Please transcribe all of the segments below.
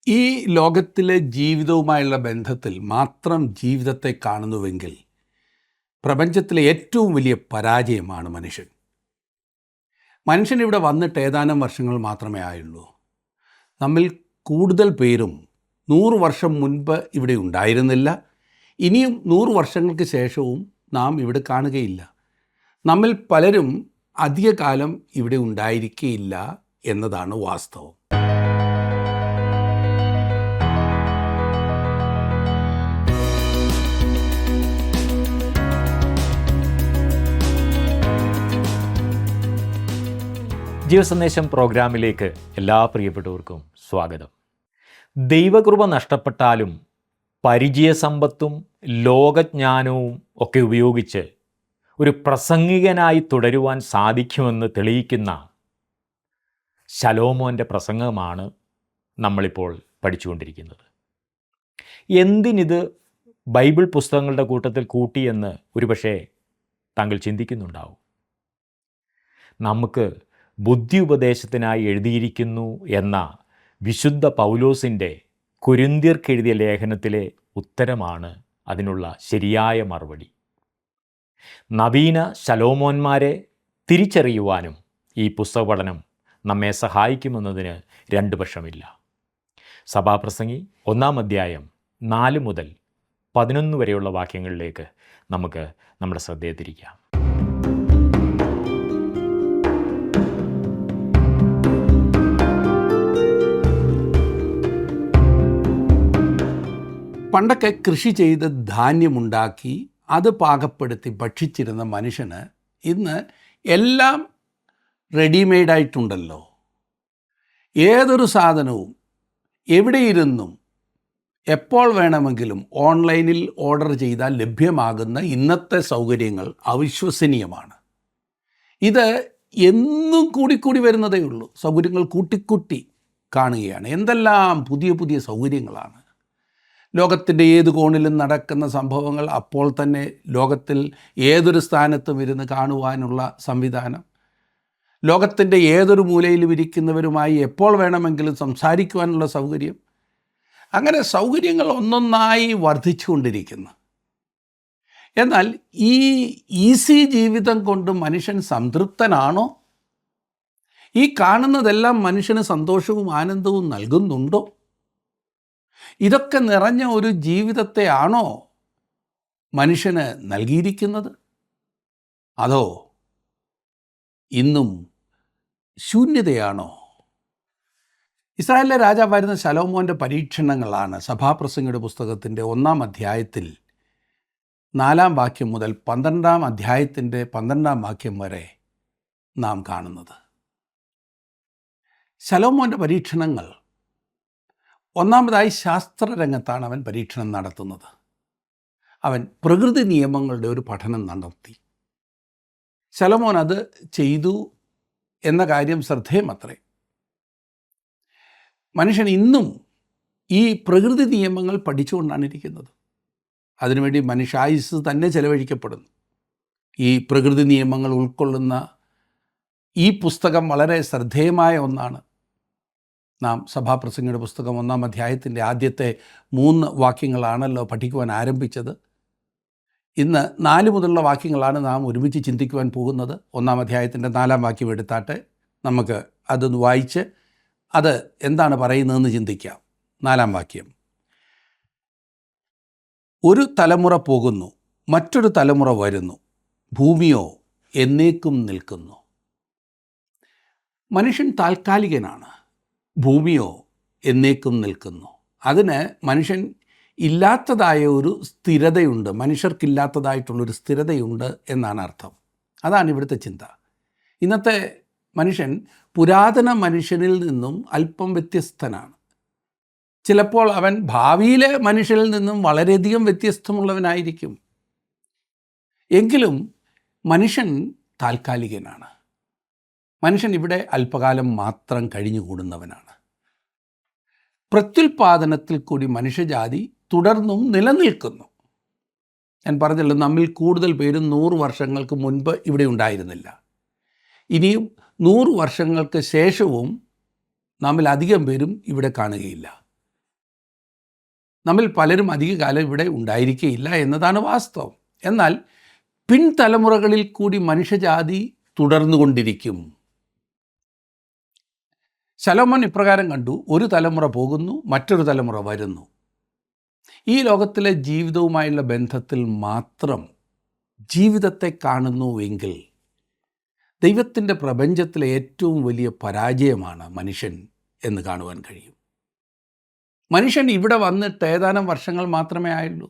ഈ ലോകത്തിലെ ജീവിതവുമായുള്ള ബന്ധത്തിൽ മാത്രം ജീവിതത്തെ കാണുന്നുവെങ്കിൽ പ്രപഞ്ചത്തിലെ ഏറ്റവും വലിയ പരാജയമാണ് മനുഷ്യൻ. മനുഷ്യനിവിടെ വന്നിട്ട് ഏതാനും വർഷങ്ങൾ മാത്രമേ ആയുള്ളൂ. നമ്മിൽ കൂടുതൽ പേരും 100 വർഷം മുൻപ് ഇവിടെ ഉണ്ടായിരുന്നില്ല. ഇനിയും 100 വർഷങ്ങൾക്ക് ശേഷവും നാം ഇവിടെ കാണുകയില്ല. നമ്മിൽ പലരും അധികകാലം ഇവിടെ ഉണ്ടായിരിക്കുകയില്ല എന്നതാണ് വാസ്തവം. ജീവസന്ദേശം പ്രോഗ്രാമിലേക്ക് എല്ലാ പ്രിയപ്പെട്ടവർക്കും സ്വാഗതം. ദൈവകൃപ നഷ്ടപ്പെട്ടാലും പരിചയസമ്പത്തും ലോകജ്ഞാനവും ഒക്കെ ഉപയോഗിച്ച് ഒരു പ്രസംഗികനായി തുടരുവാൻ സാധിക്കുമെന്ന് തെളിയിക്കുന്ന ശലോമോൻ്റെ പ്രസംഗമാണ് നമ്മളിപ്പോൾ പഠിച്ചുകൊണ്ടിരിക്കുന്നത്. എന്തിനിത് ബൈബിൾ പുസ്തകങ്ങളുടെ കൂട്ടത്തിൽ കൂട്ടിയെന്ന് ഒരുപക്ഷെ താങ്കൾ ചിന്തിക്കുന്നുണ്ടാവും. നമുക്ക് ബുദ്ധി ഉപദേശത്തിനായി എഴുതിയിരിക്കുന്നു എന്ന വിശുദ്ധ പൗലോസിൻ്റെ കൊരിന്ത്യർക്കെഴുതിയ ലേഖനത്തിലെ ഉത്തരമാണ് അതിനുള്ള ശരിയായ മറുപടി. നവീന ശലോമോന്മാരെ തിരിച്ചറിയുവാനും ഈ പുസ്തക പഠനം നമ്മെ സഹായിക്കുമെന്നതിന് രണ്ട് പക്ഷമില്ല. സഭാപ്രസംഗി 1-ാം അധ്യായം 4 മുതൽ 11 വരെയുള്ള വാക്യങ്ങളിലേക്ക് നമുക്ക് നമ്മുടെ ശ്രദ്ധയെ തിരിക്കാം. പണ്ടൊക്കെ കൃഷി ചെയ്ത് ധാന്യമുണ്ടാക്കി അത് പാകപ്പെടുത്തി ഭക്ഷിച്ചിരുന്ന മനുഷ്യന് ഇന്ന് എല്ലാം റെഡിമെയ്ഡായിട്ടുണ്ടല്ലോ. ഏതൊരു സാധനവും എവിടെയിരുന്നും എപ്പോൾ വേണമെങ്കിലും ഓൺലൈനിൽ ഓർഡർ ചെയ്താൽ ലഭ്യമാകുന്ന ഇന്നത്തെ സൗകര്യങ്ങൾ അവിശ്വസനീയമാണ്. ഇത് എന്നും കൂടിക്കൂടി വരുന്നതേ ഉള്ളൂ. സൗകര്യങ്ങൾ കൂട്ടിക്കൂട്ടി കാണുകയാണ്. എന്തെല്ലാം പുതിയ പുതിയ സൗകര്യങ്ങളാണ്. ലോകത്തിൻ്റെ ഏത് കോണിലും നടക്കുന്ന സംഭവങ്ങൾ അപ്പോൾ തന്നെ ലോകത്തിൽ ഏതൊരു സ്ഥാനത്തും ഇരുന്ന് കാണുവാനുള്ള സംവിധാനം, ലോകത്തിൻ്റെ ഏതൊരു മൂലയിലും ഇരിക്കുന്നവരുമായി എപ്പോൾ വേണമെങ്കിലും സംസാരിക്കുവാനുള്ള സൗകര്യം, അങ്ങനെ സൗകര്യങ്ങൾ ഒന്നൊന്നായി വർദ്ധിച്ചുകൊണ്ടിരിക്കുന്നു. എന്നാൽ ഈ ഈസി ജീവിതം കൊണ്ട് മനുഷ്യൻ സംതൃപ്തനാണോ? ഈ കാണുന്നതെല്ലാം മനുഷ്യന് സന്തോഷവും ആനന്ദവും നൽകുന്നുണ്ടോ? ഇതൊക്കെ നിറഞ്ഞ ഒരു ജീവിതത്തെ ആണോ മനുഷ്യന് നൽകിയിരിക്കുന്നത്? അതോ ഇന്നും ശൂന്യതയാണോ? ഇസ്രായേലിലെ രാജാവായിരുന്ന ശലോമോൻ്റെ പരീക്ഷണങ്ങളാണ് സഭാപ്രസംഗിയുടെ പുസ്തകത്തിൻ്റെ 1-ാം അധ്യായത്തിൽ 4-ാം വാക്യം മുതൽ 12-ാം അധ്യായത്തിൻ്റെ 12-ാം വാക്യം വരെ നാം കാണുന്നത്. ശലോമോൻ്റെ പരീക്ഷണങ്ങൾ, ഒന്നാമതായി ശാസ്ത്രരംഗത്താണ് അവൻ പരീക്ഷണം നടത്തുന്നത്. അവൻ പ്രകൃതി നിയമങ്ങളുടെ ഒരു പഠനം നടത്തി. ശലോമോൻ അത് ചെയ്തു എന്ന കാര്യം ശ്രദ്ധേയമത്രേ. മനുഷ്യൻ ഇന്നും ഈ പ്രകൃതി നിയമങ്ങൾ പഠിച്ചുകൊണ്ടാണ് ഇരിക്കുന്നത്. അതിനുവേണ്ടി മനുഷ്യായുസ്സ് തന്നെ ചെലവഴിക്കപ്പെടുന്നു. ഈ പ്രകൃതി നിയമങ്ങൾ ഉൾക്കൊള്ളുന്ന ഈ പുസ്തകം വളരെ ശ്രദ്ധേയമായ ഒന്നാണ്. നാം സഭാപ്രസംഗിയുടെ പുസ്തകം 1-ാം അധ്യായത്തിൻ്റെ ആദ്യത്തെ 3 വാക്യങ്ങളാണല്ലോ പഠിക്കുവാൻ ആരംഭിച്ചത്. ഇന്ന് 4 മുതലുള്ള വാക്യങ്ങളാണ് നാം ഒരുമിച്ച് ചിന്തിക്കുവാൻ പോകുന്നത്. 1-ാം അധ്യായത്തിൻ്റെ 4-ാം വാക്യം എടുത്താട്ടെ നമുക്ക് അതൊന്ന് വായിച്ച് അത് എന്താണ് പറയുന്നതെന്ന് ചിന്തിക്കാം. 4-ാം വാക്യം: ഒരു തലമുറ പോകുന്നു, മറ്റൊരു തലമുറ വരുന്നു, ഭൂമിയോ എന്നേക്കും നിൽക്കുന്നു. മനുഷ്യൻ താൽക്കാലികനാണ്, ഭൂമിയോ എന്നേക്കും നിൽക്കുന്നു. അതിന് മനുഷ്യൻ ഇല്ലാത്തതായ ഒരു സ്ഥിരതയുണ്ട്, മനുഷ്യർക്കില്ലാത്തതായിട്ടുള്ളൊരു സ്ഥിരതയുണ്ട് എന്നാണ് അർത്ഥം. അതാണ് ഇവിടുത്തെ ചിന്ത. ഇന്നത്തെ മനുഷ്യൻ പുരാതന മനുഷ്യനിൽ നിന്നും അല്പം വ്യത്യസ്തനാണ്. ചിലപ്പോൾ അവൻ ഭാവിയിലെ മനുഷ്യനിൽ നിന്നും വളരെയധികം വ്യത്യസ്തമുള്ളവനായിരിക്കും. എങ്കിലും മനുഷ്യൻ താൽക്കാലികനാണ്. മനുഷ്യൻ ഇവിടെ അല്പകാലം മാത്രം കഴിഞ്ഞുകൂടുന്നവനാണ്. പ്രത്യുൽപാദനത്തിൽ കൂടി മനുഷ്യജാതി തുടർന്നും നിലനിൽക്കുന്നു. ഞാൻ പറഞ്ഞല്ലോ, നമ്മിൽ കൂടുതൽ പേരും 100 വർഷങ്ങൾക്ക് മുൻപ് ഇവിടെ ഉണ്ടായിരുന്നില്ല. ഇനിയും 100 വർഷങ്ങൾക്ക് ശേഷവും നമ്മിൽ അധികം പേരും ഇവിടെ കാണുകയില്ല. നമ്മിൽ പലരും അധികകാലം ഇവിടെ ഉണ്ടായിരിക്കുകയില്ല എന്നതാണ് വാസ്തവം. എന്നാൽ പിൻതലമുറകളിൽ കൂടി മനുഷ്യജാതി തുടർന്നുകൊണ്ടിരിക്കും. ശലോമോൻ ഇപ്രകാരം കണ്ടു: ഒരു തലമുറ പോകുന്നു, മറ്റൊരു തലമുറ വരുന്നു. ഈ ലോകത്തിലെ ജീവിതവുമായുള്ള ബന്ധത്തിൽ മാത്രം ജീവിതത്തെ കാണുന്നുവെങ്കിൽ ദൈവത്തിൻ്റെ പ്രപഞ്ചത്തിലെ ഏറ്റവും വലിയ പരാജയമാണ് മനുഷ്യൻ എന്ന് കാണുവാൻ കഴിയും. മനുഷ്യൻ ഇവിടെ വന്നിട്ട് ഏതാനും വർഷങ്ങൾ മാത്രമേ ആയുള്ളൂ.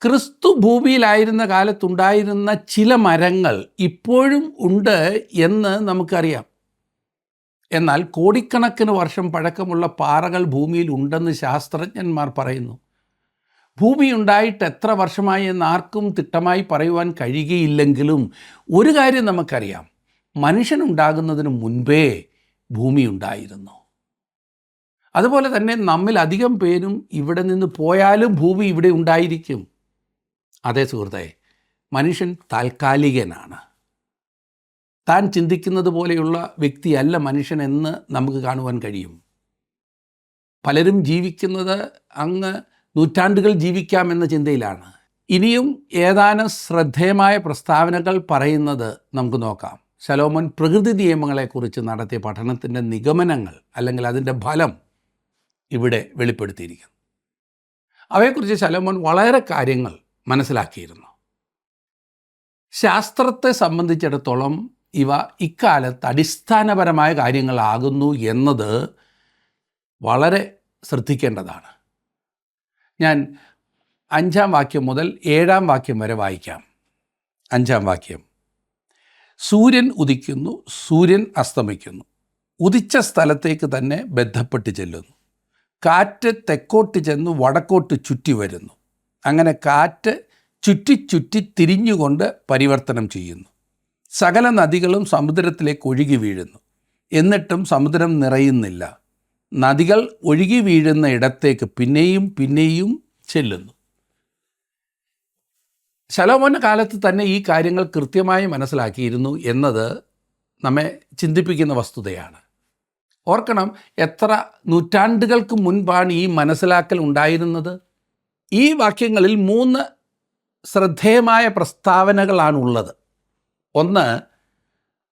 ക്രിസ്തു ഭൂമിയിലായിരുന്ന കാലത്തുണ്ടായിരുന്ന ചില മരങ്ങൾ ഇപ്പോഴും ഉണ്ട് എന്ന് നമുക്കറിയാം. എന്നാൽ കോടിക്കണക്കിന് വർഷം പഴക്കമുള്ള പാറകൾ ഭൂമിയിൽ ഉണ്ടെന്ന് ശാസ്ത്രജ്ഞന്മാർ പറയുന്നു. ഭൂമി ഉണ്ടായിട്ട് എത്ര വർഷമായി എന്ന് ആർക്കും തിട്ടമായി പറയുവാൻ കഴിയുകയില്ലെങ്കിലും ഒരു കാര്യം നമുക്കറിയാം: മനുഷ്യനുണ്ടാകുന്നതിന് മുൻപേ ഭൂമി ഉണ്ടായിരുന്നു. അതുപോലെ തന്നെ നമ്മിൽ അധികം പേരും ഇവിടെ നിന്ന് പോയാലും ഭൂമി ഇവിടെ ഉണ്ടായിരിക്കും. അതേ സുഹൃത്തെ, മനുഷ്യൻ താൽക്കാലികനാണ്. താൻ ചിന്തിക്കുന്നത് പോലെയുള്ള വ്യക്തിയല്ല മനുഷ്യനെന്ന് നമുക്ക് കാണുവാൻ കഴിയും. പലരും ജീവിക്കുന്നത് അങ്ങ് നൂറ്റാണ്ടുകൾ ജീവിക്കാമെന്ന ചിന്തയിലാണ്. ഇനിയും ഏതാനും ശ്രദ്ധേയമായ പ്രസ്താവനകൾ പറയുന്നത് നമുക്ക് നോക്കാം. ശലോമോൻ പ്രകൃതി നിയമങ്ങളെക്കുറിച്ച് നടത്തിയ പഠനത്തിൻ്റെ നിഗമനങ്ങൾ അല്ലെങ്കിൽ അതിൻ്റെ ഫലം ഇവിടെ വെളിപ്പെടുത്തിയിരിക്കുന്നു. അവയെക്കുറിച്ച് ശലോമോൻ വളരെ കാര്യങ്ങൾ മനസ്സിലാക്കിയിരുന്നു. ശാസ്ത്രത്തെ സംബന്ധിച്ചിടത്തോളം ഇവ ഇക്കാലത്ത് അടിസ്ഥാനപരമായ കാര്യങ്ങളാകുന്നു എന്നത് വളരെ ശ്രദ്ധിക്കേണ്ടതാണ്. ഞാൻ 5-ാം വാക്യം മുതൽ 7-ാം വാക്യം വരെ വായിക്കാം. 5-ാം വാക്യം: സൂര്യൻ ഉദിക്കുന്നു, സൂര്യൻ അസ്തമിക്കുന്നു, ഉദിച്ച സ്ഥലത്തേക്ക് തന്നെ ബന്ധപ്പെട്ട് ചെല്ലുന്നു. കാറ്റ് തെക്കോട്ട് ചെന്ന് വടക്കോട്ട് ചുറ്റി വരുന്നു. അങ്ങനെ കാറ്റ് ചുറ്റി ചുറ്റി തിരിഞ്ഞുകൊണ്ട് പരിവർത്തനം ചെയ്യുന്നു. സകല നദികളും സമുദ്രത്തിലേക്ക് ഒഴുകി വീഴുന്നു. എന്നിട്ടും സമുദ്രം നിറയുന്നില്ല. നദികൾ ഒഴുകി വീഴുന്ന ഇടത്തേക്ക് പിന്നെയും പിന്നെയും ചെല്ലുന്നു. ശലോമോൻ്റെ കാലത്ത് തന്നെ ഈ കാര്യങ്ങൾ കൃത്യമായി മനസ്സിലാക്കിയിരുന്നു എന്നത് നമ്മെ ചിന്തിപ്പിക്കുന്ന വസ്തുതയാണ്. ഓർക്കണം, എത്ര നൂറ്റാണ്ടുകൾക്ക് മുൻപാണ് ഈ മനസ്സിലാക്കൽ ഉണ്ടായിരുന്നത്. ഈ വാക്യങ്ങളിൽ 3 ശ്രദ്ധേയമായ പ്രസ്താവനകളാണുള്ളത്. ഒന്ന്,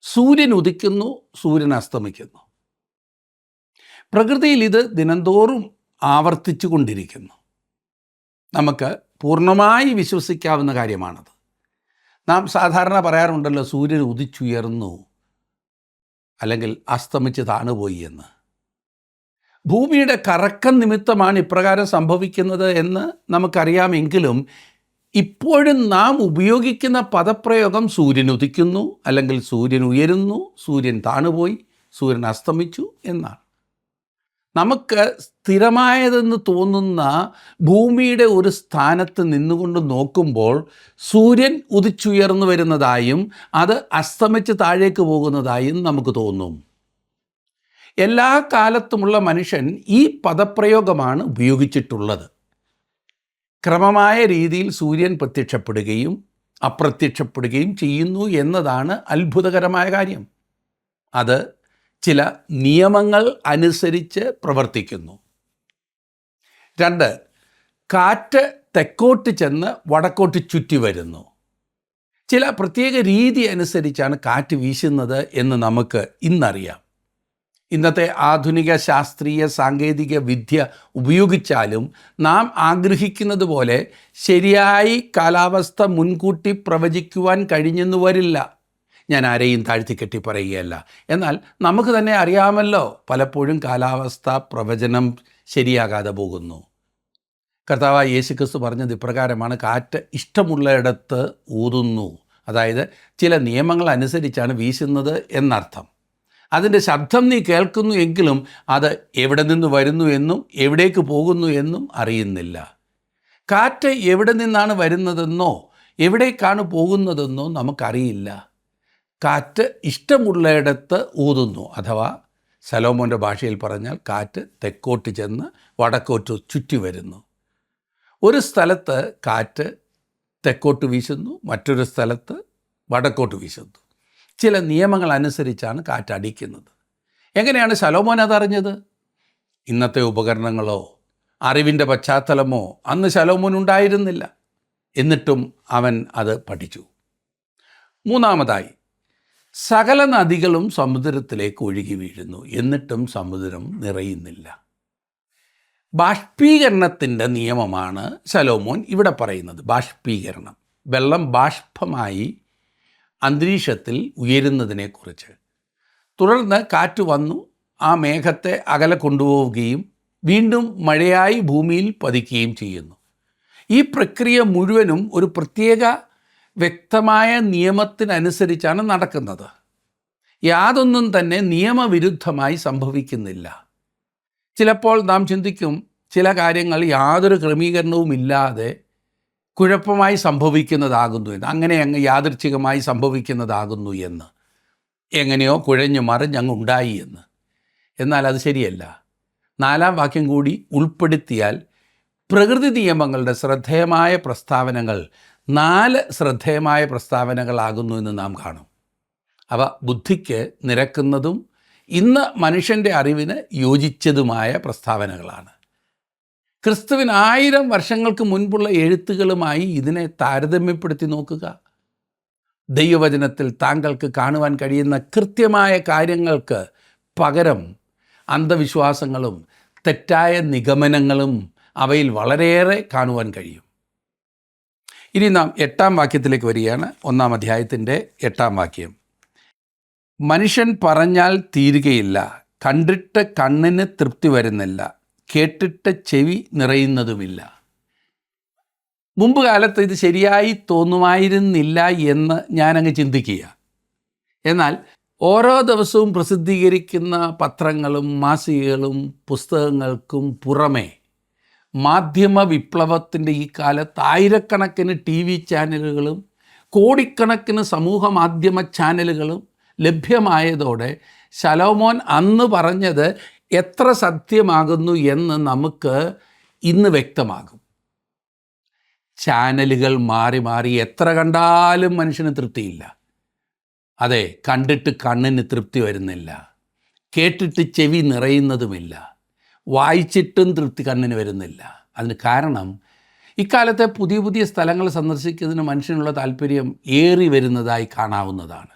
സൂര്യൻ ഉദിക്കുന്നു, സൂര്യൻ അസ്തമിക്കുന്നു. പ്രകൃതിയിൽ ഇത് ദിനംതോറും ആവർത്തിച്ചു കൊണ്ടിരിക്കുന്നു. നമുക്ക് പൂർണ്ണമായി വിശ്വസിക്കാവുന്ന കാര്യമാണത്. നാം സാധാരണ പറയാറുണ്ടല്ലോ, സൂര്യൻ ഉദിച്ചുയർന്നു അല്ലെങ്കിൽ അസ്തമിച്ച് താണുപോയി എന്ന്. ഭൂമിയുടെ കറക്കം നിമിത്തമാണ് ഇപ്രകാരം സംഭവിക്കുന്നത് എന്ന് നമുക്കറിയാമെങ്കിലും ഇപ്പോഴും നാം ഉപയോഗിക്കുന്ന പദപ്രയോഗം സൂര്യൻ ഉദിക്കുന്നു അല്ലെങ്കിൽ സൂര്യൻ ഉയരുന്നു, സൂര്യൻ താണുപോയി, സൂര്യൻ അസ്തമിച്ചു എന്നാണ്. നമുക്ക് സ്ഥിരമായതെന്ന് തോന്നുന്ന ഭൂമിയുടെ ഒരു സ്ഥാനത്ത് നിന്നുകൊണ്ട് നോക്കുമ്പോൾ സൂര്യൻ ഉദിച്ചുയർന്നു വരുന്നതായും അത് അസ്തമിച്ച് താഴേക്ക് പോകുന്നതായും നമുക്ക് തോന്നും. എല്ലാ കാലത്തുമുള്ള മനുഷ്യൻ ഈ പദപ്രയോഗമാണ് ഉപയോഗിച്ചിട്ടുള്ളത്. ക്രമമായ രീതിയിൽ സൂര്യൻ പ്രത്യക്ഷപ്പെടുകയും അപ്രത്യക്ഷപ്പെടുകയും ചെയ്യുന്നു എന്നതാണ് അത്ഭുതകരമായ കാര്യം. അത് ചില നിയമങ്ങൾ അനുസരിച്ച് പ്രവർത്തിക്കുന്നു. 2, കാറ്റ് തെക്കോട്ട് ചെന്ന് വടക്കോട്ട് ചുറ്റി വരുന്നു. ചില പ്രത്യേക രീതി അനുസരിച്ചാണ് കാറ്റ് വീശുന്നത് എന്ന് നമുക്ക് ഇന്നറിയാം. ഇന്നത്തെ ആധുനിക ശാസ്ത്രീയ സാങ്കേതിക വിദ്യ ഉപയോഗിച്ചാലും നാം ആഗ്രഹിക്കുന്നത് പോലെ ശരിയായി കാലാവസ്ഥ മുൻകൂട്ടി പ്രവചിക്കുവാൻ കഴിഞ്ഞെന്ന് വരില്ല. ഞാൻ ആരെയും താഴ്ത്തിക്കെട്ടി പറയുകയല്ല. എന്നാൽ നമുക്ക് തന്നെ അറിയാമല്ലോ, പലപ്പോഴും കാലാവസ്ഥ പ്രവചനം ശരിയാകാതെ പോകുന്നു. കർത്താവായ യേശുക്രിസ്തു പറഞ്ഞത് ഇപ്രകാരമാണ്: കാറ്റ് ഇഷ്ടമുള്ളയിടത്ത് ഊതുന്നു. അതായത് ചില നിയമങ്ങൾ അനുസരിച്ചാണ് വീശുന്നത് എന്നർത്ഥം. അതിൻ്റെ ശബ്ദം നീ കേൾക്കുന്നു എങ്കിലും അത് എവിടെ നിന്ന് വരുന്നു എന്നും എവിടേക്ക് പോകുന്നു എന്നും അറിയുന്നില്ല. കാറ്റ് എവിടെ നിന്നാണ് വരുന്നതെന്നോ എവിടേക്കാണ് പോകുന്നതെന്നോ നമുക്കറിയില്ല. കാറ്റ് ഇഷ്ടമുള്ളയിടത്ത് ഊതുന്നു. അഥവാ ശലോമോൻ്റെ ഭാഷയിൽ പറഞ്ഞാൽ കാറ്റ് തെക്കോട്ട് ചെന്ന് വടക്കോട്ട് ചുറ്റി വരുന്നു. ഒരു സ്ഥലത്ത് കാറ്റ് തെക്കോട്ട് വീശുന്നു, മറ്റൊരു സ്ഥലത്ത് വടക്കോട്ട് വീശുന്നു. ചില നിയമങ്ങൾ അനുസരിച്ചാണ് കാറ്റ് അടിക്കുന്നത്. എങ്ങനെയാണ് ശലോമോൻ അതറിഞ്ഞത്? ഇന്നത്തെ ഉപകരണങ്ങളോ അറിവിൻ്റെ പശ്ചാത്തലമോ അന്ന് ശലോമോൻ ഉണ്ടായിരുന്നില്ല. എന്നിട്ടും അവൻ അത് പഠിച്ചു. മൂന്നാമതായി, സകല നദികളും സമുദ്രത്തിലേക്ക് ഒഴുകി വീഴുന്നു, എന്നിട്ടും സമുദ്രം നിറയുന്നില്ല. ബാഷ്പീകരണത്തിൻ്റെ നിയമമാണ് ശലോമോൻ ഇവിടെ പറയുന്നത്. ബാഷ്പീകരണം, വെള്ളം ബാഷ്പമായി അന്തരീക്ഷത്തിൽ ഉയരുന്നതിനെക്കുറിച്ച്. തുടർന്ന് കാറ്റ് വന്നു ആ മേഘത്തെ അകലെ കൊണ്ടുപോവുകയും വീണ്ടും മഴയായി ഭൂമിയിൽ പതിക്കുകയും ചെയ്യുന്നു. ഈ പ്രക്രിയ മുഴുവനും ഒരു പ്രത്യേക വ്യക്തമായ നിയമത്തിനനുസരിച്ചാണ് നടക്കുന്നത്. യാതൊന്നും തന്നെ നിയമവിരുദ്ധമായി സംഭവിക്കുന്നില്ല. ചിലപ്പോൾ നാം ചിന്തിക്കും, ചില കാര്യങ്ങൾ യാതൊരു ക്രമീകരണവും ഇല്ലാതെ കുഴപ്പമായി സംഭവിക്കുന്നതാകുന്നു എന്ന്, അങ്ങനെ അങ്ങ് യാദൃച്ഛികമായി സംഭവിക്കുന്നതാകുന്നു എന്ന്, എങ്ങനെയോ കുഴഞ്ഞു മറിഞ്ഞങ്ങ് ഉണ്ടായി എന്ന്. എന്നാൽ അത് ശരിയല്ല. 4-ാം വാക്യം കൂടി ഉൾപ്പെടുത്തിയാൽ പ്രകൃതി നിയമങ്ങളുടെ ശ്രദ്ധേയമായ പ്രസ്താവനകൾ 4 ശ്രദ്ധേയമായ പ്രസ്താവനകളാകുന്നു എന്ന് നാം കാണും. അവ ബുദ്ധിക്ക് നിരക്കുന്നതും ഇന്ന് മനുഷ്യൻ്റെ അറിവിന് യോജിച്ചതുമായ പ്രസ്താവനകളാണ്. ക്രിസ്തുവിന് 1000 വർഷങ്ങൾക്ക് മുൻപുള്ള എഴുത്തുകളുമായി ഇതിനെ താരതമ്യപ്പെടുത്തി നോക്കുക. ദൈവവചനത്തിൽ താങ്കൾക്ക് കാണുവാൻ കഴിയുന്ന കൃത്യമായ കാര്യങ്ങൾക്ക് പകരം അന്ധവിശ്വാസങ്ങളും തെറ്റായ നിഗമനങ്ങളും അവയിൽ വളരെയേറെ കാണുവാൻ കഴിയും. ഇനി നാം 8-ാം വാക്യത്തിലേക്ക് വരികയാണ്. 1-ാം അധ്യായത്തിൻ്റെ 8-ാം വാക്യം. മനുഷ്യൻ പറഞ്ഞാൽ തീരുകയില്ല, കണ്ടിട്ട് കണ്ണിന് തൃപ്തി വരുന്നില്ല, കേട്ടിട്ട് ചെവി നിറയുന്നതുമില്ല. മുമ്പ് കാലത്ത് ഇത് ശരിയായി തോന്നുമായിരുന്നില്ല എന്ന് ഞാനങ്ങ് ചിന്തിക്കുക. എന്നാൽ ഓരോ ദിവസവും പ്രസിദ്ധീകരിക്കുന്ന പത്രങ്ങളും മാസികകളും പുസ്തകങ്ങൾക്കും പുറമെ മാധ്യമ വിപ്ലവത്തിൻ്റെ ഈ കാലത്ത് ആയിരക്കണക്കിന് TV ചാനലുകളും കോടിക്കണക്കിന് സമൂഹ മാധ്യമ ചാനലുകളും ലഭ്യമായതോടെ ശലോമോൻ അന്ന് പറഞ്ഞത് എത്ര സത്യമാകുന്നു എന്ന് നമുക്ക് ഇന്ന് വ്യക്തമാകും. ചാനലുകൾ മാറി മാറി എത്ര കണ്ടാലും മനുഷ്യന് തൃപ്തിയില്ല. അതെ, കണ്ടിട്ട് കണ്ണിന് തൃപ്തി വരുന്നില്ല, കേട്ടിട്ട് ചെവി നിറയുന്നതുമില്ല, വായിച്ചിട്ടും തൃപ്തി കണ്ണിന് വരുന്നില്ല. അതിന് കാരണം ഇക്കാലത്തെ പുതിയ പുതിയ സ്ഥലങ്ങൾ സന്ദർശിക്കുന്നതിന് മനുഷ്യനുള്ള താല്പര്യം ഏറി വരുന്നതായി കാണാവുന്നതാണ്.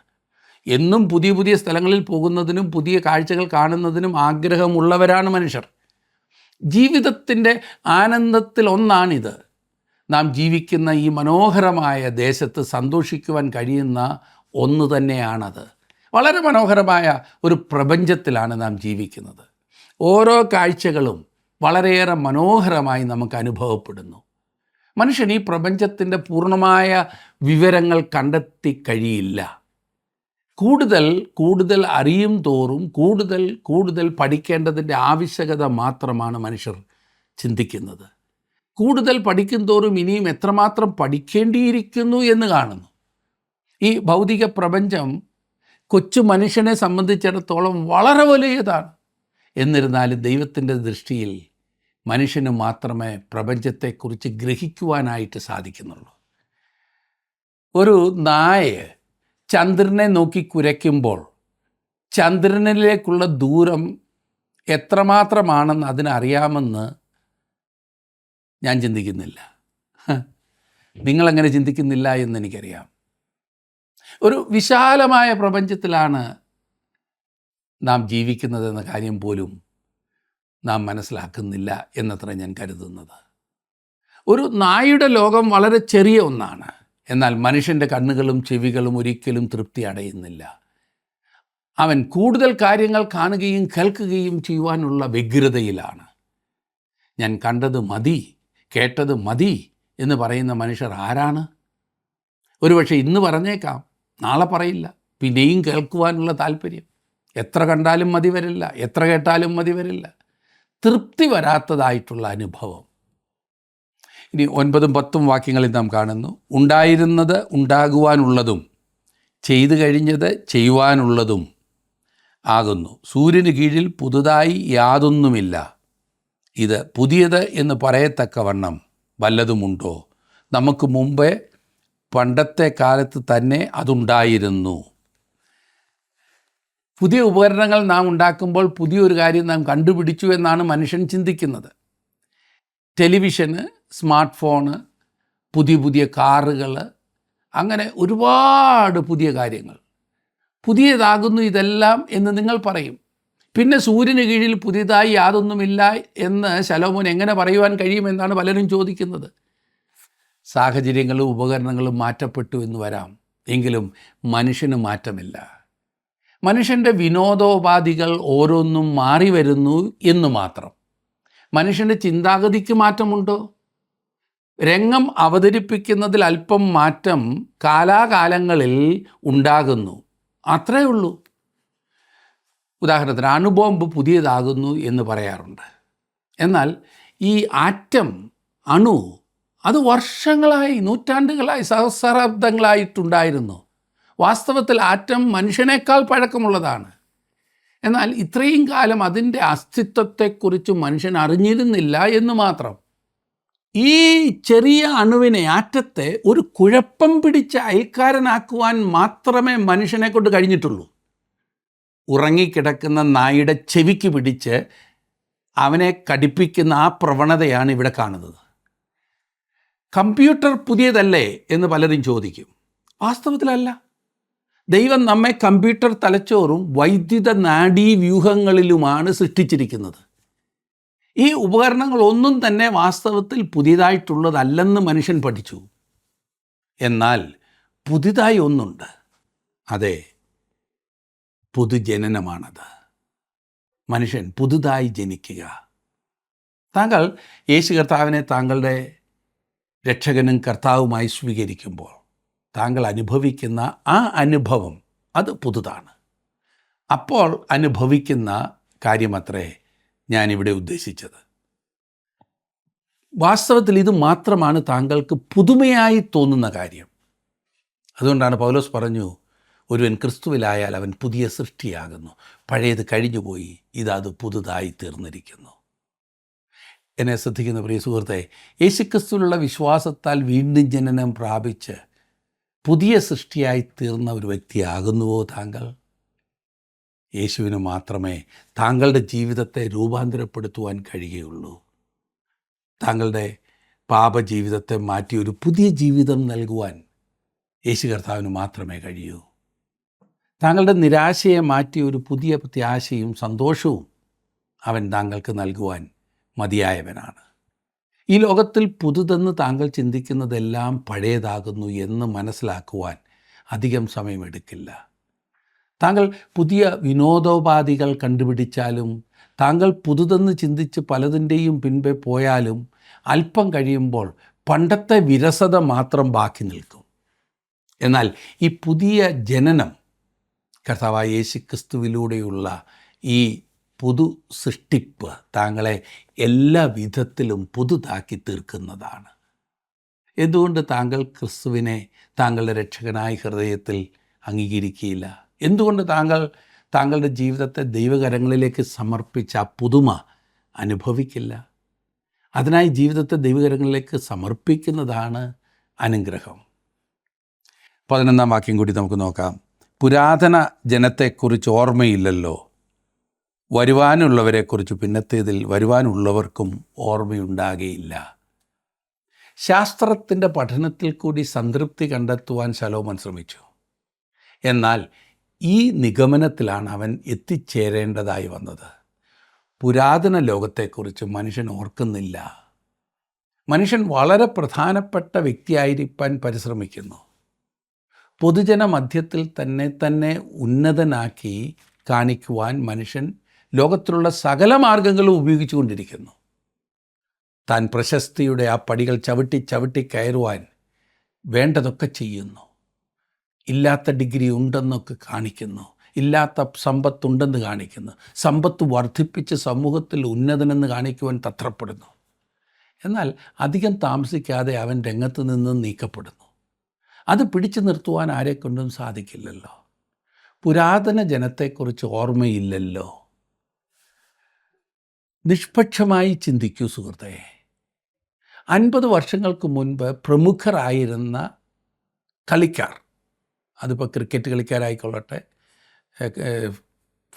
എന്നും പുതിയ പുതിയ സ്ഥലങ്ങളിൽ പോകുന്നതിനും പുതിയ കാഴ്ചകൾ കാണുന്നതിനും ആഗ്രഹമുള്ളവരാണ് മനുഷ്യർ. ജീവിതത്തിൻ്റെ ആനന്ദത്തിൽ ഒന്നാണിത്. നാം ജീവിക്കുന്ന ഈ മനോഹരമായ ദേശത്ത് സന്തോഷിക്കുവാൻ കഴിയുന്ന ഒന്ന് തന്നെയാണത്. വളരെ മനോഹരമായ ഒരു പ്രപഞ്ചത്തിലാണ് നാം ജീവിക്കുന്നത്. ഓരോ കാഴ്ചകളും വളരെയേറെ മനോഹരമായി നമുക്ക് അനുഭവപ്പെടുന്നു. മനുഷ്യൻ ഈ പ്രപഞ്ചത്തിൻ്റെ പൂർണ്ണമായ വിവരങ്ങൾ കണ്ടെത്തി കഴിയില്ല. കൂടുതൽ അറിയും തോറും കൂടുതൽ പഠിക്കേണ്ടതിൻ്റെ ആവശ്യകത മാത്രമാണ് മനുഷ്യർ ചിന്തിക്കുന്നത്. കൂടുതൽ പഠിക്കും തോറും ഇനിയും എത്രമാത്രം പഠിക്കേണ്ടിയിരിക്കുന്നു എന്ന് കാണുന്നു. ഈ ഭൗതിക പ്രപഞ്ചം കൊച്ചു മനുഷ്യനെ സംബന്ധിച്ചിടത്തോളം വളരെ വലിയതാണ്. എന്നിരുന്നാലും ദൈവത്തിൻ്റെ ദൃഷ്ടിയിൽ മനുഷ്യന് മാത്രമേ പ്രപഞ്ചത്തെക്കുറിച്ച് ഗ്രഹിക്കുവാനായിട്ട് സാധിക്കുന്നുള്ളൂ. ഒരു നായ ചന്ദ്രനെ നോക്കി കുരയ്ക്കുമ്പോൾ ചന്ദ്രനിലേക്കുള്ള ദൂരം എത്രമാത്രമാണെന്ന് അതിനറിയാമെന്ന് ഞാൻ ചിന്തിക്കുന്നില്ല. നിങ്ങളങ്ങനെ ചിന്തിക്കുന്നില്ല എന്നെനിക്കറിയാം. ഒരു വിശാലമായ പ്രപഞ്ചത്തിലാണ് നാം ജീവിക്കുന്നതെന്ന കാര്യം പോലും നാം മനസ്സിലാക്കുന്നില്ല എന്നത്ര ഞാൻ കരുതുന്നത്. ഒരു നായയുടെ ലോകം വളരെ ചെറിയ ഒന്നാണ്. എന്നാൽ മനുഷ്യൻ്റെ കണ്ണുകളും ചെവികളും ഒരിക്കലും തൃപ്തി അടയുന്നില്ല. അവൻ കൂടുതൽ കാര്യങ്ങൾ കാണുകയും കേൾക്കുകയും ചെയ്യുവാനുള്ള വ്യഗ്രതയിലാണ്. ഞാൻ കണ്ടത് മതി, കേട്ടത് മതി എന്ന് പറയുന്ന മനുഷ്യർ ആരാണ്? ഒരുപക്ഷെ ഇന്ന് പറഞ്ഞേക്കാം, നാളെ പറയില്ല. പിന്നെയും കേൾക്കുവാനുള്ള താല്പര്യം. എത്ര കണ്ടാലും മതി വരില്ല, എത്ര കേട്ടാലും മതി വരില്ല. തൃപ്തി വരാത്തതായിട്ടുള്ള അനുഭവം. ഇനി 9ഉം 10ഉം വാക്യങ്ങളിൽ നാം കാണുന്നു. ഉണ്ടായിരുന്നത് ഉണ്ടാകുവാനുള്ളതും ചെയ്തു കഴിഞ്ഞത് ചെയ്യുവാനുള്ളതും ആകുന്നു. സൂര്യന് കീഴിൽ പുതുതായി യാതൊന്നുമില്ല. ഇത് പുതിയത് എന്ന് പറയത്തക്കവണ്ണം വല്ലതുമുണ്ടോ? നമുക്ക് മുമ്പേ പണ്ടത്തെ കാലത്ത് തന്നെ അതുണ്ടായിരുന്നു. പുതിയ ഉപകരണങ്ങൾ നാം ഉണ്ടാക്കുമ്പോൾ പുതിയൊരു കാര്യം നാം കണ്ടുപിടിച്ചു എന്നാണ് മനുഷ്യൻ ചിന്തിക്കുന്നത്. ടെലിവിഷന്, സ്മാർട്ട് ഫോണ്, പുതിയ പുതിയ കാറുകൾ, അങ്ങനെ ഒരുപാട് പുതിയ കാര്യങ്ങൾ. പുതിയതാകുന്നു ഇതെല്ലാം എന്ന് നിങ്ങൾ പറയും. പിന്നെ സൂര്യന് കീഴിൽ പുതിയതായി യാതൊന്നുമില്ല എന്ന് ശലോമോൻ എങ്ങനെ പറയുവാൻ കഴിയുമെന്നാണ് പലരും ചോദിക്കുന്നത്. സാഹചര്യങ്ങളും ഉപകരണങ്ങളും മാറ്റപ്പെട്ടു എന്ന് വരാം, എങ്കിലും മനുഷ്യന് മാറ്റമില്ല. മനുഷ്യൻ്റെ വിനോദോപാധികൾ ഓരോന്നും മാറി വരുന്നു എന്ന് മാത്രം. മനുഷ്യൻ്റെ ചിന്താഗതിക്ക് മാറ്റമുണ്ടോ? രംഗം അവതരിപ്പിക്കുന്നതിൽ അല്പം മാറ്റം കാലാകാലങ്ങളിൽ ഉണ്ടാകുന്നു, അത്രയേ ഉള്ളൂ. ഉദാഹരണത്തിന് അണുബോംബ് പുതിയതാകുന്നു എന്ന് പറയാറുണ്ട്. എന്നാൽ ഈ ആറ്റം, അണു, അത് വർഷങ്ങളായി, നൂറ്റാണ്ടുകളായി, സഹസ്രാബ്ദങ്ങളായിട്ടുണ്ടായിരുന്നു. വാസ്തവത്തിൽ ആറ്റം മനുഷ്യനേക്കാൾ പഴക്കമുള്ളതാണ്. എന്നാൽ ഇത്രയും കാലം അതിൻ്റെ അസ്തിത്വത്തെക്കുറിച്ച് മനുഷ്യൻ അറിഞ്ഞിരുന്നില്ല എന്ന് മാത്രം. ഈ ചെറിയ അണുവിനെ, ആറ്റത്തെ ഒരു കുഴപ്പം പിടിച്ച അയൽക്കാരനാക്കുവാൻ മാത്രമേ മനുഷ്യനെ കൊണ്ട് കഴിഞ്ഞിട്ടുള്ളൂ. ഉറങ്ങിക്കിടക്കുന്ന നായുടെ ചെവിക്ക് പിടിച്ച് അവനെ കടിപ്പിക്കുന്ന ആ പ്രവണതയാണ് ഇവിടെ കാണുന്നത്. കമ്പ്യൂട്ടർ പുതിയതല്ലേ എന്ന് പലരും ചോദിക്കും. വാസ്തവത്തിലല്ല. ദൈവം നമ്മെ കമ്പ്യൂട്ടർ തലച്ചോറും വൈദ്യുത നാഡീവ്യൂഹങ്ങളിലുമാണ് സൃഷ്ടിച്ചിരിക്കുന്നത്. ഈ ഉപകരണങ്ങളൊന്നും തന്നെ വാസ്തവത്തിൽ പുതിയതായിട്ടുള്ളതല്ലെന്ന് മനുഷ്യൻ പഠിച്ചു. എന്നാൽ പുതിയതായി ഒന്നുണ്ട്, അതെ, പുതുജനനമാണത്. മനുഷ്യൻ പുതുതായി ജനിക്കുക. താങ്കൾ യേശു കർത്താവിനെ താങ്കളുടെ രക്ഷകനും കർത്താവുമായി സ്വീകരിക്കുമ്പോൾ താങ്കൾ അനുഭവിക്കുന്ന ആ അനുഭവം അത് പുതുതാണ്. അപ്പോൾ അനുഭവിക്കുന്ന കാര്യമത്രേ ഞാനിവിടെ ഉദ്ദേശിച്ചത്. വാസ്തവത്തിൽ ഇത് മാത്രമാണ് താങ്കൾക്ക് പുതുമയായി തോന്നുന്ന കാര്യം. അതുകൊണ്ടാണ് പൗലോസ് പറഞ്ഞു, ഒരുവൻ ക്രിസ്തുവിലായാൽ അവൻ പുതിയ സൃഷ്ടിയാകുന്നു, പഴയത് കഴിഞ്ഞുപോയി, ഇതത് പുതുതായി തീർന്നിരിക്കുന്നു. എന്നെ ശ്രദ്ധിക്കുന്ന പ്രിയ സുഹൃത്തെ, യേശുക്രിസ്തുവിലുള്ള വിശ്വാസത്താൽ വീണ്ടും ജനനം പ്രാപിച്ച് പുതിയ സൃഷ്ടിയായി തീർന്ന ഒരു വ്യക്തിയാകുന്നുവോ താങ്കൾ? യേശുവിന് മാത്രമേ താങ്കളുടെ ജീവിതത്തെ രൂപാന്തരപ്പെടുത്തുവാൻ കഴിയുകയുള്ളൂ. താങ്കളുടെ പാപജീവിതത്തെ മാറ്റി ഒരു പുതിയ ജീവിതം നൽകുവാൻ യേശു കർത്താവിന് മാത്രമേ കഴിയൂ. താങ്കളുടെ നിരാശയെ മാറ്റി ഒരു പുതിയ പ്രത്യാശയും സന്തോഷവും അവൻ താങ്കൾക്ക് നൽകുവാൻ മതിയായവനാണ്. ഈ ലോകത്തിൽ പുതുതെന്ന് താങ്കൾ ചിന്തിക്കുന്നതെല്ലാം പഴയതാകുന്നു എന്ന് മനസ്സിലാക്കുവാൻ അധികം സമയമെടുക്കില്ല. താങ്കൾ പുതിയ വിനോദോപാധികൾ കണ്ടുപിടിച്ചാലും, താങ്കൾ പുതുതെന്ന് ചിന്തിച്ച് പലതിൻ്റെയും പിൻപേ പോയാലും അല്പം കഴിയുമ്പോൾ പണ്ടത്തെ വിരസത മാത്രം ബാക്കി നിൽക്കും. എന്നാൽ ഈ പുതിയ ജനനം, കർത്താവായ യേശുക്രിസ്തുവിലൂടെയുള്ള ഈ പുതു സൃഷ്ടിപ്പ് താങ്കളെ എല്ലാ വിധത്തിലും പുതുതാക്കി തീർക്കുന്നതാണ്. എന്തുകൊണ്ട് താങ്കൾ ക്രിസ്തുവിനെ താങ്കളുടെ രക്ഷകനായ ഹൃദയത്തിൽ അംഗീകരിക്കുകയില്ല? എന്തുകൊണ്ട് താങ്കളുടെ ജീവിതത്തെ ദൈവകരങ്ങളിലേക്ക് സമർപ്പിച്ച ആ പുതുമ അനുഭവിക്കില്ല? അതിനായി ജീവിതത്തെ ദൈവകരങ്ങളിലേക്ക് സമർപ്പിക്കുന്നതാണ് അനുഗ്രഹം. 11-ാം വാക്യം കൂടി നമുക്ക് നോക്കാം. പുരാതന ജനത്തെക്കുറിച്ച് ഓർമ്മയില്ലല്ലോ, വരുവാനുള്ളവരെക്കുറിച്ച് പിന്നത്തേതിൽ വരുവാനുള്ളവർക്കും ഓർമ്മയുണ്ടാകുകയില്ല. ശാസ്ത്രത്തിൻ്റെ പഠനത്തിൽ കൂടി സംതൃപ്തി കണ്ടെത്തുവാൻ ശലോമോൻ ശ്രമിച്ചു. എന്നാൽ ഈ നിഗമനത്തിലാണ് അവൻ എത്തിച്ചേരേണ്ടതായി വന്നത്. പുരാതന ലോകത്തെക്കുറിച്ച് മനുഷ്യൻ ഓർക്കുന്നില്ല. മനുഷ്യൻ വളരെ പ്രധാനപ്പെട്ട വ്യക്തിയായിരിക്കാൻ പരിശ്രമിക്കുന്നു. പൊതുജന മധ്യത്തിൽ തന്നെ ഉന്നതനാക്കി കാണിക്കുവാൻ മനുഷ്യൻ ലോകത്തിലുള്ള സകല മാർഗങ്ങളും ഉപയോഗിച്ചുകൊണ്ടിരിക്കുന്നു. താൻ പ്രശസ്തിയുടെ ആ പടികൾ ചവിട്ടി കയറുവാൻ വേണ്ടതൊക്കെ ചെയ്യുന്നു. ഇല്ലാത്ത ഡിഗ്രി ഉണ്ടെന്നൊക്കെ കാണിക്കുന്നു, ഇല്ലാത്ത സമ്പത്തുണ്ടെന്ന് കാണിക്കുന്നു, സമ്പത്ത് വർദ്ധിപ്പിച്ച് സമൂഹത്തിൽ ഉന്നതനെന്ന് കാണിക്കുവാൻ തത്രപ്പെടുന്നു. എന്നാൽ അധികം താമസിക്കാതെ അവൻ രംഗത്ത് നിന്ന് നീക്കപ്പെടുന്നു. അത് പിടിച്ചു നിർത്തുവാൻ ആരെക്കൊണ്ടും സാധിക്കില്ലല്ലോ. പുരാതന ജനത്തെക്കുറിച്ച് ഓർമ്മയില്ലല്ലോ. നിഷ്പക്ഷമായി ചിന്തിക്കൂ സുഹൃത്തേ. 50 വർഷങ്ങൾക്ക് മുൻപ് പ്രമുഖരായിരുന്ന കളിക്കാർ, അതിപ്പോൾ ക്രിക്കറ്റ് കളിക്കാരായിക്കൊള്ളട്ടെ,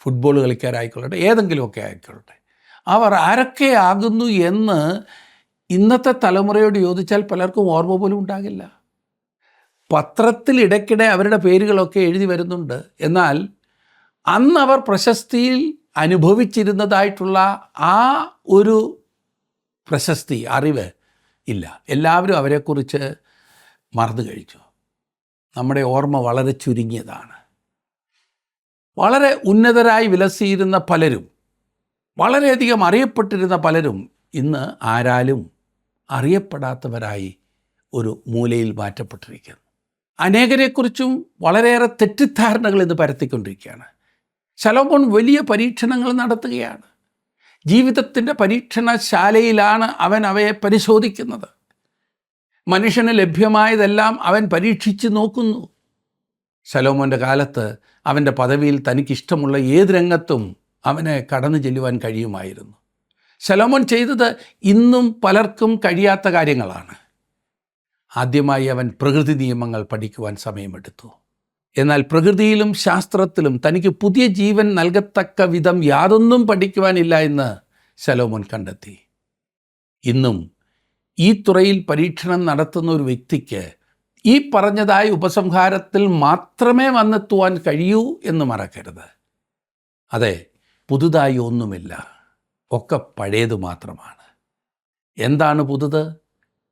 ഫുട്ബോൾ കളിക്കാരായിക്കൊള്ളട്ടെ, ഏതെങ്കിലുമൊക്കെ ആയിക്കൊള്ളട്ടെ, അവർ ആരൊക്കെയാകുന്നു എന്ന് ഇന്നത്തെ തലമുറയോട് ചോദിച്ചാൽ പലർക്കും ഓർമ്മ പോലും ഉണ്ടാകില്ല. പത്രത്തിൽ ഇടയ്ക്കിടെ അവരുടെ പേരുകളൊക്കെ എഴുതി വരുന്നുണ്ട്. എന്നാൽ അന്നവർ പ്രശസ്തിയിൽ അനുഭവിച്ചിരുന്നതായിട്ടുള്ള ആ ഒരു പ്രശസ്തി, അറിവ് ഇല്ല. എല്ലാവരും അവരെക്കുറിച്ച് മറന്നു കഴിച്ചു. നമ്മുടെ ഓർമ്മ വളരെ ചുരുങ്ങിയതാണ്. വളരെ ഉന്നതരായി വിലസിയിരുന്ന പലരും, വളരെയധികം അറിയപ്പെട്ടിരുന്ന പലരും ഇന്ന് ആരാലും അറിയപ്പെടാത്തവരായി ഒരു മൂലയിൽ മാറ്റപ്പെട്ടിരിക്കുന്നു. അനേകരെക്കുറിച്ചും വളരെയേറെ തെറ്റിദ്ധാരണകൾ ഇന്ന് പരത്തിക്കൊണ്ടിരിക്കുകയാണ്. ശലോമോൻ വലിയ പരീക്ഷണങ്ങൾ നടത്തുകയാണ്. ജീവിതത്തിൻ്റെ പരീക്ഷണശാലയിലാണ് അവൻ അവയെ പരിശോധിക്കുന്നത്. മനുഷ്യന് ലഭ്യമായതെല്ലാം അവൻ പരീക്ഷിച്ച് നോക്കുന്നു. ശലോമോൻ്റെ കാലത്ത് അവൻ്റെ പദവിയിൽ തനിക്കിഷ്ടമുള്ള ഏത് രംഗത്തും അവന് കടന്നു ചെല്ലുവാൻ കഴിയുമായിരുന്നു. ശലോമോൻ ചെയ്തത് ഇന്നും പലർക്കും കഴിയാത്ത കാര്യങ്ങളാണ്. ആദ്യമായി അവൻ പ്രകൃതി നിയമങ്ങൾ പഠിക്കുവാൻ സമയമെടുത്തു. എന്നാൽ പ്രകൃതിയിലും ശാസ്ത്രത്തിലും തനിക്ക് പുതിയ ജീവൻ നൽകത്തക്ക വിധം യാതൊന്നും പഠിക്കുവാനില്ല എന്ന് ശലോമോൻ കണ്ടെത്തി. ഇന്നും ഈ തുറയിൽ പരീക്ഷണം നടത്തുന്ന ഒരു വ്യക്തിക്ക് ഈ പറഞ്ഞതായ ഉപസംഹാരത്തിൽ മാത്രമേ വന്നെത്തുവാൻ കഴിയൂ എന്ന് മറക്കരുത്. അതെ, പുതുതായി ഒന്നുമില്ല, ഒക്കെ പഴയത് മാത്രമാണ്. എന്താണ് പുതുത്?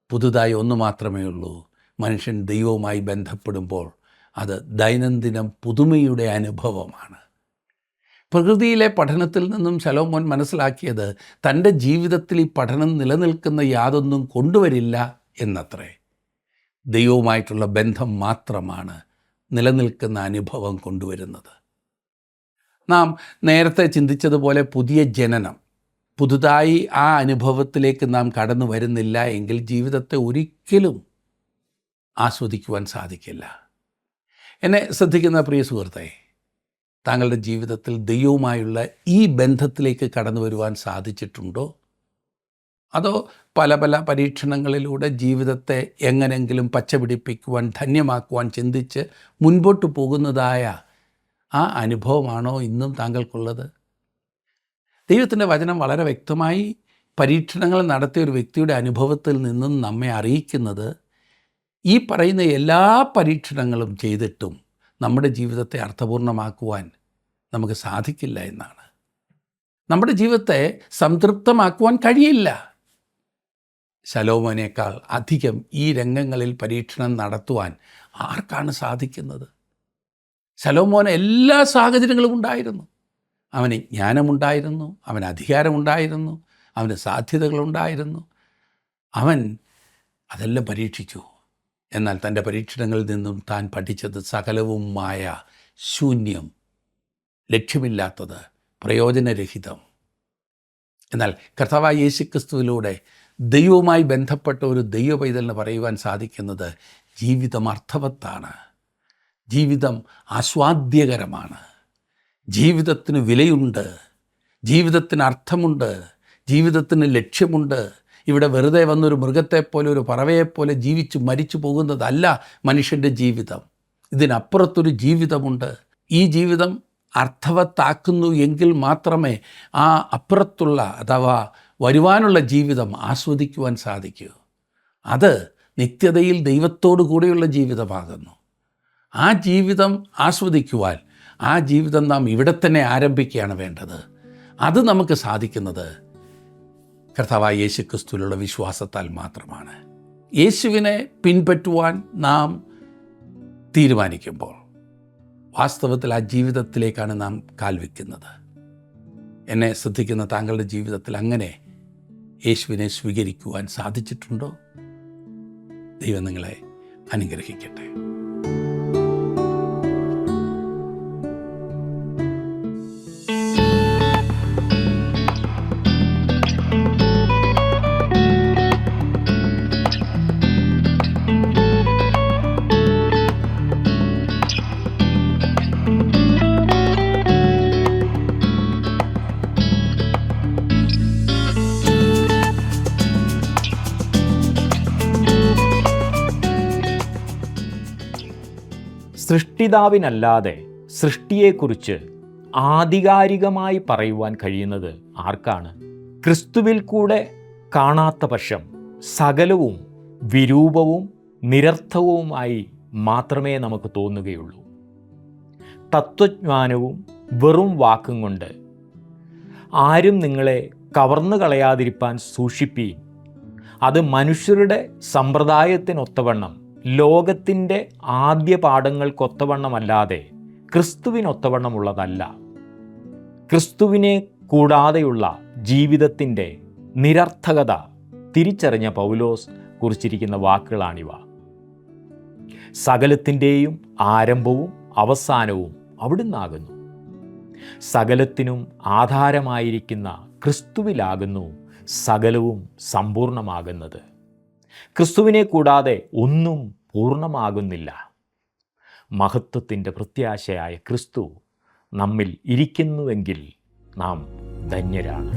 പുതുതായി ഒന്ന് മാത്രമേ ഉള്ളൂ. മനുഷ്യൻ ദൈവവുമായി ബന്ധപ്പെടുമ്പോൾ അത് ദൈനംദിനം പുതുമയുടെ അനുഭവമാണ്. പ്രകൃതിയിലെ പഠനത്തിൽ നിന്നും ശലോമോൻ മനസ്സിലാക്കിയത് തൻ്റെ ജീവിതത്തിൽ ഈ പഠനം നിലനിൽക്കുന്ന യാതൊന്നും കൊണ്ടുവരില്ല എന്നത്രേ. ദൈവവുമായിട്ടുള്ള ബന്ധം മാത്രമാണ് നിലനിൽക്കുന്ന അനുഭവം കൊണ്ടുവരുന്നത്. നാം നേരത്തെ ചിന്തിച്ചതുപോലെ പുതിയ ജനനം, പുതുതായി ആ അനുഭവത്തിലേക്ക് നാം കടന്നു വരുന്നില്ല എങ്കിൽ ജീവിതത്തെ ഒരിക്കലും ആസ്വദിക്കുവാൻ സാധിക്കില്ല. എന്നെ ശ്രദ്ധിക്കുന്ന പ്രിയ സുഹൃത്തേ, താങ്കളുടെ ജീവിതത്തിൽ ദൈവവുമായുള്ള ഈ ബന്ധത്തിലേക്ക് കടന്നു വരുവാൻ സാധിച്ചിട്ടുണ്ടോ? അതോ പല പല പരീക്ഷണങ്ങളിലൂടെ ജീവിതത്തെ എങ്ങനെങ്കിലും പച്ചപിടിപ്പിക്കുവാൻ, ധന്യമാക്കുവാൻ ചിന്തിച്ച് മുൻപോട്ട് പോകുന്നതായ ആ അനുഭവമാണോ ഇന്നും താങ്കൾക്കുള്ളത്? ദൈവത്തിൻ്റെ വചനം വളരെ വ്യക്തമായി പരീക്ഷണങ്ങൾ നടത്തിയ ഒരു വ്യക്തിയുടെ അനുഭവത്തിൽ നിന്നും നമ്മെ അറിയിക്കുന്നത് ഈ പറയുന്ന എല്ലാ പരീക്ഷണങ്ങളും ചെയ്തിട്ടും നമ്മുടെ ജീവിതത്തെ അർത്ഥപൂർണ്ണമാക്കുവാൻ നമുക്ക് സാധിക്കില്ല എന്നാണ്. നമ്മുടെ ജീവിതത്തെ സംതൃപ്തമാക്കുവാൻ കഴിയില്ല. ശലോമോനേക്കാൾ അധികം ഈ രംഗങ്ങളിൽ പരീക്ഷണം നടത്തുവാൻ ആർക്കാണ് സാധിക്കുന്നത്? ശലോമോന് എല്ലാ സാഹചര്യങ്ങളും ഉണ്ടായിരുന്നു. അവന് ജ്ഞാനമുണ്ടായിരുന്നു, അവന് അധികാരമുണ്ടായിരുന്നു, അവന് സാധ്യതകളുണ്ടായിരുന്നു. അവൻ അതെല്ലാം പരീക്ഷിച്ചു. എന്നാൽ തൻ്റെ പരീക്ഷണങ്ങളിൽ നിന്നും താൻ പഠിച്ചത് സകലവും മായ, ശൂന്യം, ലക്ഷ്യമില്ലാത്തത്, പ്രയോജനരഹിതം. എന്നാൽ കർത്താവായ യേശുക്രിസ്തുവിലൂടെ ദൈവവുമായി ബന്ധപ്പെട്ട ഒരു ദൈവ പൈതലിന് പറയുവാൻ സാധിക്കുന്നത് ജീവിതം അർത്ഥവത്താണ്, ജീവിതം ആസ്വാദ്യകരമാണ്, ജീവിതത്തിന് വിലയുണ്ട്, ജീവിതത്തിന് അർത്ഥമുണ്ട്, ജീവിതത്തിന് ലക്ഷ്യമുണ്ട്. ഇവിടെ വെറുതെ വന്നൊരു മൃഗത്തെപ്പോലെ, ഒരു പറവയെപ്പോലെ ജീവിച്ച് മരിച്ചു പോകുന്നതല്ല മനുഷ്യൻ്റെ ജീവിതം. ഇതിനപ്പുറത്തൊരു ജീവിതമുണ്ട്. ഈ ജീവിതം അർത്ഥവത്താക്കുന്നു എങ്കിൽ മാത്രമേ ആ അപ്പുറത്തുള്ള അഥവാ വരുവാനുള്ള ജീവിതം ആസ്വദിക്കുവാൻ സാധിക്കൂ. അത് നിത്യതയിൽ ദൈവത്തോടു കൂടെയുള്ള ജീവിതമാകുന്നു. ആ ജീവിതം ആസ്വദിക്കുവാൻ, ആ ജീവിതം നാം ഇവിടെ തന്നെ ആരംഭിക്കുകയാണ് വേണ്ടത്. അത് നമുക്ക് സാധിക്കുന്നത് കർത്താവായ യേശുക്രിസ്തുവിലുള്ള വിശ്വാസത്താൽ മാത്രമാണ്. യേശുവിനെ പിൻപറ്റുവാൻ നാം തീരുമാനിക്കുമ്പോൾ വാസ്തവത്തിൽ ആ ജീവിതത്തിലേക്കാണ് നാം കാൽവെക്കുന്നത്. എന്നെ ശ്രദ്ധിക്കുന്ന താങ്കളുടെ ജീവിതത്തിൽ അങ്ങനെ യേശുവിനെ സ്വീകരിക്കുവാൻ സാധിച്ചിട്ടുണ്ടോ? ദൈവം നിങ്ങളെ അനുഗ്രഹിക്കട്ടെ. സൃഷ്ടിതാവിനല്ലാതെ സൃഷ്ടിയെക്കുറിച്ച് ആധികാരികമായി പറയുവാൻ കഴിയുന്നത് ആർക്കാണ്? ക്രിസ്തുവിൽ കൂടെ കാണാത്ത പക്ഷം സകലവും വിരൂപവും നിരർത്ഥകവുമായി മാത്രമേ നമുക്ക് തോന്നുകയുള്ളൂ. തത്വജ്ഞാനവും വെറും വാക്കും കൊണ്ട് ആരും നിങ്ങളെ കവർന്നു കളയാതിരിപ്പാൻ സൂക്ഷിപ്പീൻ. അത് മനുഷ്യരുടെ സമ്പ്രദായത്തിനൊത്തവണ്ണം, ലോകത്തിൻ്റെ ആദ്യ പാഠങ്ങൾക്കൊത്തവണ്ണമല്ലാതെ ക്രിസ്തുവിനൊത്തവണ്ണമുള്ളതല്ല. ക്രിസ്തുവിനെ കൂടാതെയുള്ള ജീവിതത്തിൻ്റെ നിരർത്ഥകത തിരിച്ചറിഞ്ഞ പൗലോസ് കുറിച്ചിരിക്കുന്ന വാക്കുകളാണിവ. സകലത്തിൻ്റെയും ആരംഭവും അവസാനവും അവിടുന്നാകുന്നു. സകലത്തിനും ആധാരമായിരിക്കുന്ന ക്രിസ്തുവിലാകുന്നു സകലവും സമ്പൂർണ്ണമാകുന്നത്. ക്രിസ്തുവിനെ കൂടാതെ ഒന്നും പൂർണ്ണമാകുന്നില്ല. മഹത്വത്തിൻ്റെ പ്രത്യാശയായ ക്രിസ്തു നമ്മിൽ ഇരിക്കുന്നുവെങ്കിൽ നാം ധന്യരാണ്.